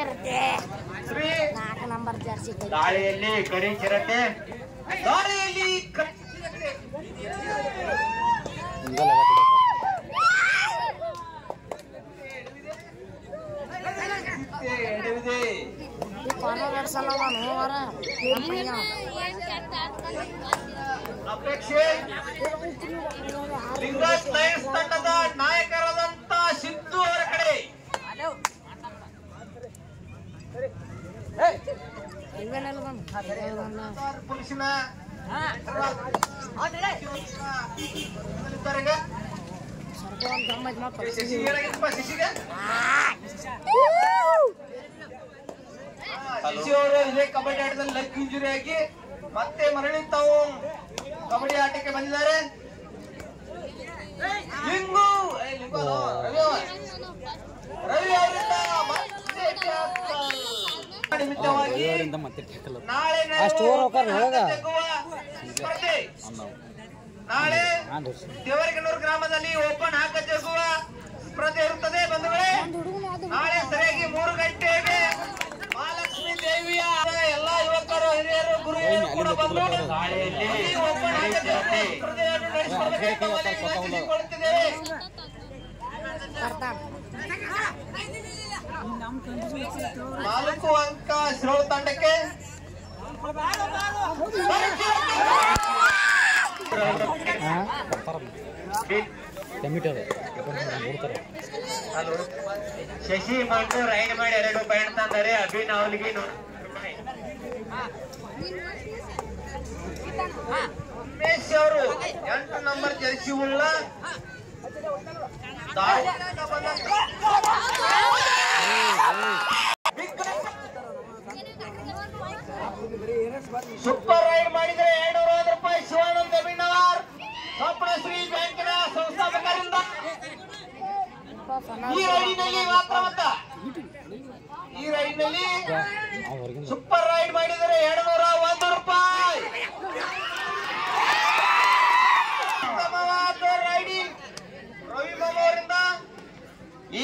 ಚಿರತೆ 4 number Jersey ಗಾಳಿಯಲ್ಲಿ ಕಡಿ ಚಿರತೆ ಗಾಳಿಯಲ್ಲಿ ಅಪೇಕ್ಷೆ ಲಿಂಗಸ್ ಲಯನ್ಸ್ ತಂಡದ ನಾಯಕರಾದಂತ ಸಿದ್ದು ಅವರ ಕಡೆ ಪುರುಷನ ಅವರು ಇದೇ ಕಬಡ್ಡಿ ಆಟದಲ್ಲಿ ಲೆಗ್ ಇಂಜುರಿ ಆಗಿ ಮತ್ತೆ ಮರಳಿ ತಾವು ಕಬಡ್ಡಿ ಆಟಕ್ಕೆ ಬಂದಿದ್ದಾರೆ. ಲಿಂಗು ರವಿ ಅವರಿಂದ ನಿಮಿತ್ತವಾಗಿ ನಾಳೆ ದೇವರಿಗನೂರು ಗ್ರಾಮದಲ್ಲಿ ಓಪನ್ ಹಾಕ ಜಗುವ ಸ್ಪರ್ಧೆ ಇರುತ್ತದೆ ಬಂಧುಗಳೇ. ನಾಳೆ ಸರಿಯಾಗಿ 3 ಗಂಟೆಗೆ ಮಹಾಲಕ್ಷ್ಮೀ ದೇವಿಯ ಎಲ್ಲಾ ಯುವಕರು ಹಿರಿಯರು ಗುರುಗಳು ಕೂಡ ಬಂದು ಓಪನ್ ಹಾಕ ಸ್ಪರ್ಧೆಯನ್ನು ನಡೆಸಿಕೊಳ್ಳುತ್ತಿದ್ದೇವೆ. 4 ಅಂಕ ಶ್ರೋಳ ತಂಡಕ್ಕೆ ಶಶಿ ಮಂಟು ರೈಡ್ ಮಾಡಿ 2 ಪಾಯಿಂಟ್ ತಂದರೆ. ಅಭಿನವ್ಲಿಗೆ ಉಮೇಶ್ ಅವರು 8 ನಂಬರ್ ಜರ್ಸಿ ಉಳ್ಳ ಸೂಪರ್ ರೈಡ್ ಮಾಡಿದರೆ 200 ರೂಪಾಯಿ. ಶಿವಾನಂದ ಬಿಣ್ಣವಾರ್ ಸ್ವಪ್ನಶ್ರೀ ಬ್ಯಾಂಕಿನ ಸಂಸ್ಥಾಪಕರಿಂದ ಈ ರೈಡಿನಲ್ಲಿ ಮಾತ್ರ ಈ ರೈಡಿನಲ್ಲಿ ಸೂಪರ್ ರೈಡ್ ಮಾಡಿದರೆ 201 ರೂಪಾಯಿ. ರೈಡಿಂಗ್ ರವಿ ಮಾಮ ಅವರಿಂದ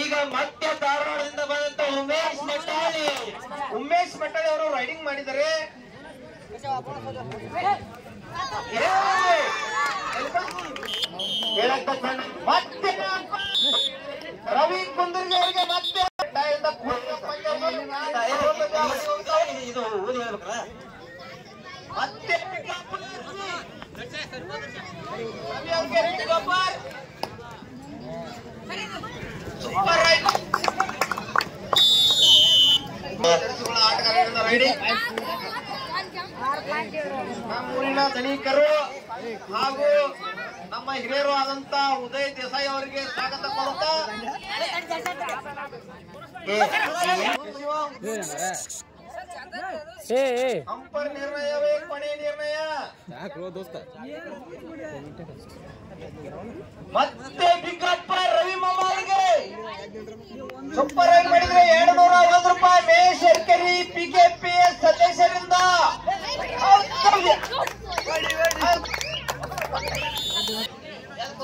ಈಗ ಮತ್ತೆ ಧಾರವಾಡದಿಂದ ಬಂದಂತ ಉಮೇಶ್ ಮೆಟ್ಟಾಳಿ ಅವರು ರೈಡಿಂಗ್ ಮಾಡಿದ್ದಾರೆ. ಮತ್ತೆ ರವಿ ಕುಂದರ್ಗಿ ಅವರಿಗೆ ಮತ್ತೆ ಸೂಪರ್ ರೈಡ್ ಆಟಗಾರರಿಂದ ರೈಡಿಂಗ್ ನಮ್ಮೂರಿನ ದಣಿಕರು ಹಾಗೂ ನಮ್ಮ ಹಿರಿಯರು ಆದಂತ ಉದಯ್ ದೇಸಾಯಿ ಅವರಿಗೆ ಸ್ವಾಗತ ಕೊಡುತ್ತಾ ಅಂಪರ್ ನಿರ್ಣಯವೇ ಕೊನೆ ನಿರ್ಣಯ. ಮತ್ತೆ ಬಿಗ್ಗಪ್ಪ ರವಿ ಮಾಮ ಅವರಿಗೆ ಸೂಪರ್ ರೈಡ್ ಮಾಡಿದ್ರೆ 201 ರೂಪಾಯಿ. ಮೇಷ್ ಎರ್ಕೆರಿ PKPS ಸದಸ್ಯರಿಂದ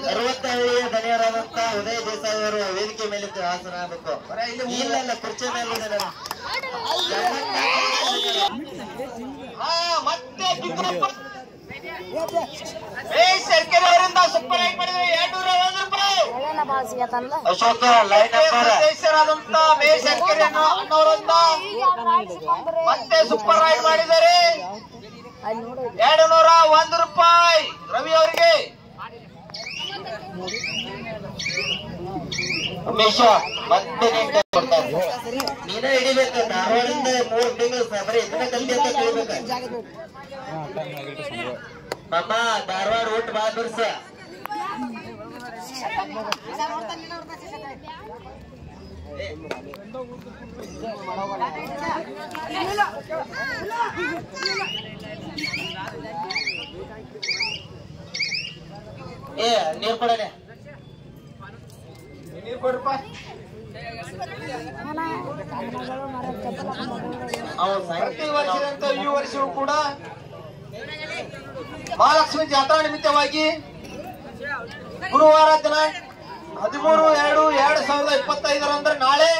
60 ಧನಿಯರಾದಂತ ಉದಯ್ ದೇಸಾಯಿ ಅವರು ವೇದಿಕೆ ಮೇಲೆ ಹಾಸನ ಆಗಬೇಕು. ಇಲ್ಲ ಕುರ್ಚಿ ಮೇಲೆ ಮತ್ತೆ ಮೇಷ್ ಎರ್ಕೆರಿ ಅವರಿಂದ ಸೂಪರ್ ರೈಡ್ ಮಾಡಿದ್ರೆ 201 ರೂಪಾಯಿ. ಅಶೋಕ ಸದಸ್ಯರಾದಂತ ಮೇಷ್ ಎರ್ಕೆರಿ ಅನ್ನೋರಿಂದ ಮತ್ತೆ ಸೂಪರ್ ರೈಡ್ ಮಾಡಿದರೆ 201 ರೂಪಾಯಿ ರವಿ ಅವರಿಗೆ. ಉಮೇಶ ಮತ್ತೆ ನೀನೇ ಹಿಡಿಬೇಕು. ಧಾರವಾಡಿಂದ 3 ತಿಂಗಳು ಬರೀ ಇದನ್ನ ಕಲ್ತಿ ಅಂತ ಕೇಳ್ಬೇಕ. ಮಾಮ ಧಾರವಾಡ ಊಟ ಬಾ ಬಿರ್ಸ. ಏ ನೀರು ಕೊಡನೆ ನೀರು ಕೊಡ್ರಪ್ಪ. ಪ್ರತಿ ವರ್ಷದಂತ ಈ ವರ್ಷವೂ ಕೂಡ ಮಹಾಲಕ್ಷ್ಮಿ ಜಾತ್ರಾ ನಿಮಿತ್ತವಾಗಿ ಗುರುವಾರ ದಿನಾಂಕ 13/2/2025 ನಾಳೆ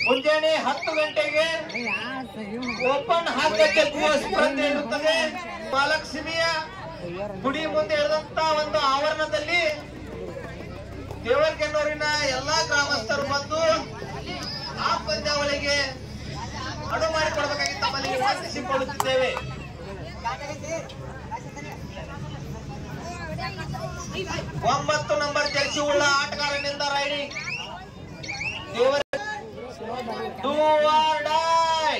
ಮುಂಜಾನೆ 10 ಗಂಟೆಗೆ ಓಪನ್ ಹಾಕಕ್ಕೆ ಸ್ಪರ್ಧೆ ಇರುತ್ತದೆ. ಮಹಾಲಕ್ಷ್ಮಿಯ ಗುಡಿ ಮುಂದೆ ಇರದಂತ ಒಂದು ಆವರಣದಲ್ಲಿ ದೇವರಕೆನ್ನೂರಿನ ಎಲ್ಲಾ ಗ್ರಾಮಸ್ಥರು ಬಂದು ಆ ಪಂದ್ಯಾವಳಿಗೆ ಅನುವು ಮಾಡಿಕೊಡಬೇಕಾಗಿ ತಮ್ಮಲ್ಲಿ ವಿನಂತಿಸಿಕೊಳ್ಳುತ್ತಿದ್ದೇವೆ. ಒಂಬತ್ತು ನಂಬರ್ ಜರ್ಸಿ ಉಳ್ಳ ಆಟಗಾರನಿಂದ ರೈಡಿಂಗ್ ದೇವರ ಡೂ ಆರ್ ಡೈ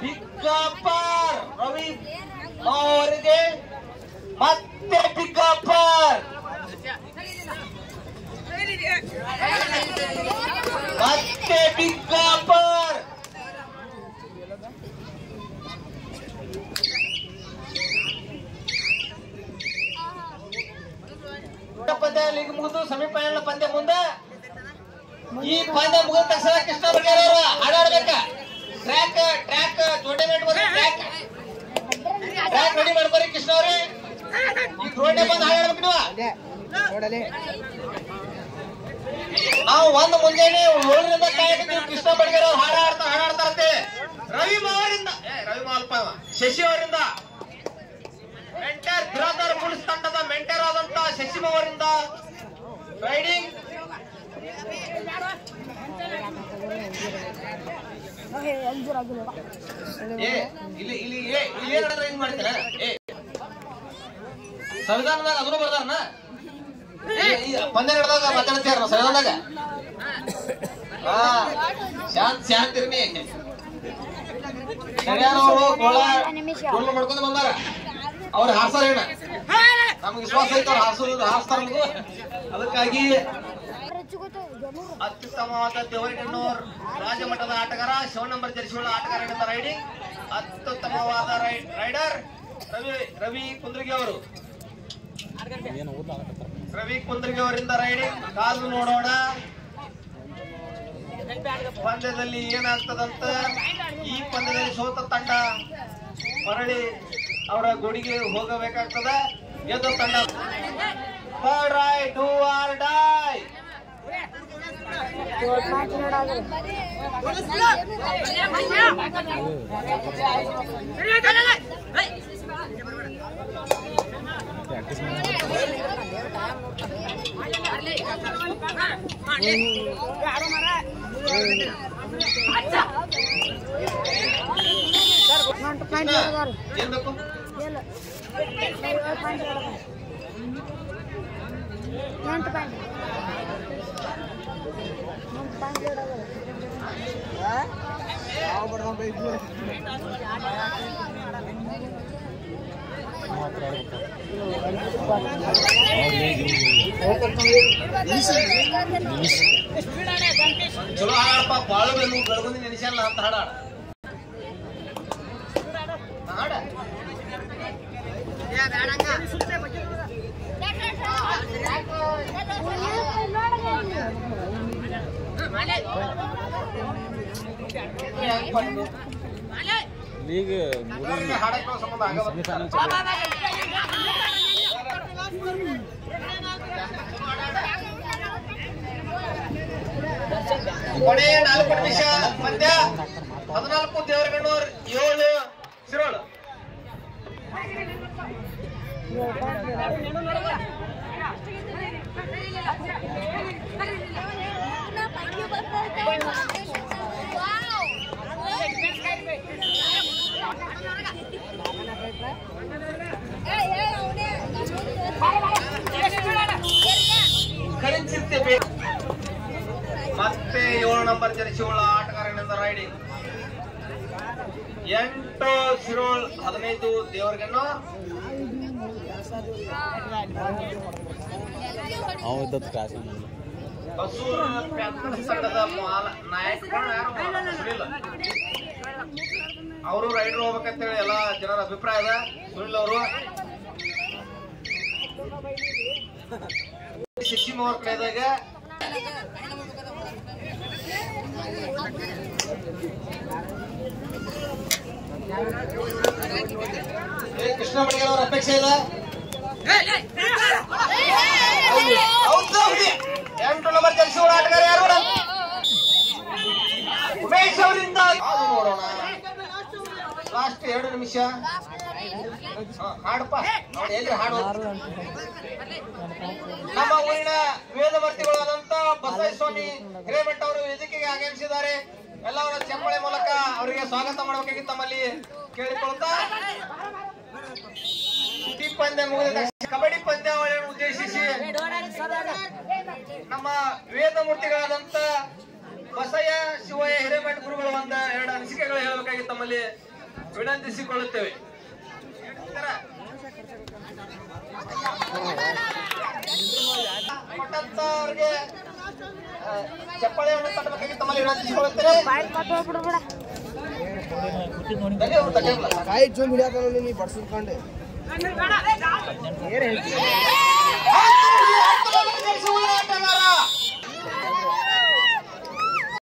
ಪಿಕ್ಕಪ್ಪರ್ ರವಿ ಅವರಿಗೆ ಮತ್ತೆ ಪಿಕ್ಕಪ್ಪರ್ ಮತ್ತೆ ಪಿಕ್ಕಪ್ಪರ್ ಪಂದ್ಯ ಲೀಗ್ ಮುಗಿದು ಸೆಮಿಫೈನಲ್ ಪಂದ್ಯ ಮುಂದೆ ಈ ಪಂದ್ಯ ಮುಗಿದ ತಕ್ಷಣ ಕೃಷ್ಣ ಬಡ್ಗೇರ್ ಅವರು ಆಡಾಡ್ಬೇಕ. ಟ್ರ್ಯಾಕ್ ಜೋಡಿ ಮಾಡ್ಕೋರಿ, ಟ್ರ್ಯಾಕ್ ರೆಡಿ ಮಾಡ್ಕೋರಿ ಕೃಷ್ಣ ಅವ್ರಿ. ಈ ರೋಡ್ನೆ ಬಂದು ಆಡಾಡ್ಬೇಕು ನೀವು. ನಾವು ಒಂದು ಮುಂಜಾನೆ 7ರಿಂದ ಕಾಯಕತ್ತೀವಿ. ಕೃಷ್ಣ ಬಡ್ಗೇರ್ ಅವ್ರು ಹಾಡಾಡ್ತಾ ಇರ್ತೇವೆ. ರವಿ ಮಾವರಿಂದ ಶಶಿ ಅವರಿಂದ ಮೆಂಟರ್ ಬಿರಾದರ್ ಪುಲಿಸ್ ತಂಡದ ಮೆಂಟರ್ ಆದಂತ ಶಶಿಮ ಅವರಿಂದ ರೈಡಿಂಗ್ ಇಲ್ಲಿ ಮಾಡ್ತೀರ. ಸಂವಿಧಾನದಾಗ ಅದನ್ನು ಬರ್ದಾರನ ಪಂದ್ಯ ನಡೆದಾಗ ಮಾತಾಡ್ತೀರ ಸಂವಿಧಾನದಾಗ. ಶಾಂತ ಇರ್ನಿ. ಅವರು ಗೋಳ ಮಾಡ್ಕೊಂಡು ಬಂದಾರ. ಅವ್ರು ಹಾರ್ಸಾರ ಏನ ನಮ್ಗೆ ವಿಶ್ವಾಸ ಐತೆ. ಅವ್ರು ಹಾರಿಸ್ತಾರ. ಅದಕ್ಕಾಗಿ ಅತ್ಯುತ್ತಮವಾದ ದೇವರಕೆನ್ನೂರ್ ರಾಜಮಟ್ಟದ ಆಟಗಾರ 7 ನಂಬರ್ ಜರ್ಸಿಗಳ ಆಟಗಾರನಿಂದ ರೈಡಿಂಗ್. ಅತ್ಯುತ್ತಮವಾದ ರೈಡರ್ ರವಿ ಕುಂದ್ರಿಗೆ ಅವರು. ರವಿ ಕುಂದ್ರಿಗೆ ಅವರಿಂದ ರೈಡಿಂಗ್. ಕಾದು ನೋಡೋಣ ಪಂದ್ಯದಲ್ಲಿ ಏನಾಗ್ತದಂತ. ಈ ಪಂದ್ಯದಲ್ಲಿ ಸೋತ ತಂಡ ಮರಳಿ ಅವರ ಗುಡಿಗೆ ಹೋಗಬೇಕಾಗ್ತದ. ಗೆದ್ದ ತಂಡ ಡೂ ಆರ್ ಡೈ. ಏನ್ ಬೇಕು? ಚಲೋ ಹಾಡಪ್ಪ. ಬಾಳು ಬೆಳಗುಂದಿ ನೆನೆಸಲ್ಲ ಅಂತ ಹಾಡ ಹಾಡ. ಲೀಗ್ ಹಾಡಕ್ಕೆ ಸಂಬಂಧ ಕೊನೆ 4 ನಿಮಿಷ ಪಂದ್ಯ. 14 ದೇವರಕೆನ್ನೂರ್ 7 ಸಿರೋಳ. ಕರೆನ್ಸಿರ್ತೇವೆ. ಮತ್ತೆ 7 ನಂಬರ್ ಜರ್ಸಿಗಳ ಆಟಗಾರನಿಂದ ರೈಡಿಂಗ್. 8 ಸಿರೋಳ್ 15 ದೇವರಕೆನ್ನೂರ್. ಅವರು ರೈಡರ್ ಹೋಗ್ಬೇಕಂತೇಳಿ ಎಲ್ಲ ಜನರ ಅಭಿಪ್ರಾಯ ಅದ. ಸುನಿಲ್ ಅವರು ಶಿಕ್ಷಿಮ ಅವ್ರ ಕೈದಾಗ ಕೃಷ್ಣ ಬಡ್ಗೇರ್ ಅವರ ಅಪೇಕ್ಷೆ ಇಲ್ಲ. 8 ನಂಬರ್ ಜರ್ಸಿ ಆಟಗಾರ ಯಾರು? ಉಮೇಶ್ ಶಿಷ್ಯ ಹಾಡಪ್ಪ ಎಲ್ಲಿ ಹಾಡು. ನಮ್ಮ ಊರಿನ ವೇದಮೂರ್ತಿಗಳಾದಂತ ಬಸವೇಶ್ವರಿ ಹಿರೇಮಠ ಅವರು ವೇದಿಕೆಗೆ ಆಗಮಿಸಿದ್ದಾರೆ. ಎಲ್ಲವರ ಚಪ್ಪಾಳೆ ಮೂಲಕ ಅವರಿಗೆ ಸ್ವಾಗತ ಮಾಡಬೇಕಾಗಿ ತಮ್ಮಲ್ಲಿ ಕೇಳಿಕೊಳ್ಳುತ್ತಾ ಈ ಪಂದ್ಯ ಮುಗಿದ ಕಬಡ್ಡಿ ಪಂದ್ಯಾವಳಿಯನ್ನು ಉದ್ದೇಶಿಸಿ ನಮ್ಮ ವೇದಮೂರ್ತಿಗಳಾದಂತ ಬಸಯ್ಯ ಶಿವಯ್ಯ ಹಿರೇಮಠ ಗುರುಗಳು ಒಂದು ಎರಡು ಅನಿಸಿಕೆಗಳು ಹೇಳಬೇಕಾಗಿ ತಮ್ಮಲ್ಲಿ ವಿನಂತಿಸಿಕೊಳ್ಳುತ್ತೇವೆ. ಕೊಟ್ಟಂತವ್ರಿಗೆ ಚಪ್ಪಾಳೆಯನ್ನು ತಟ್ಟಬೇಕಾಗಿ ತಮ್ಮಲ್ಲಿ ವಿನಂತಿಸಿಕೊಳ್ಳುತ್ತೇವೆ. ಕಾಯಿ ಜೂಮ್ ಹಿಡಿಯಾಕ ನೀ ಬಡ್ಸ್ಕೊಂಡೆ ಹೋರಾಟಗಾರ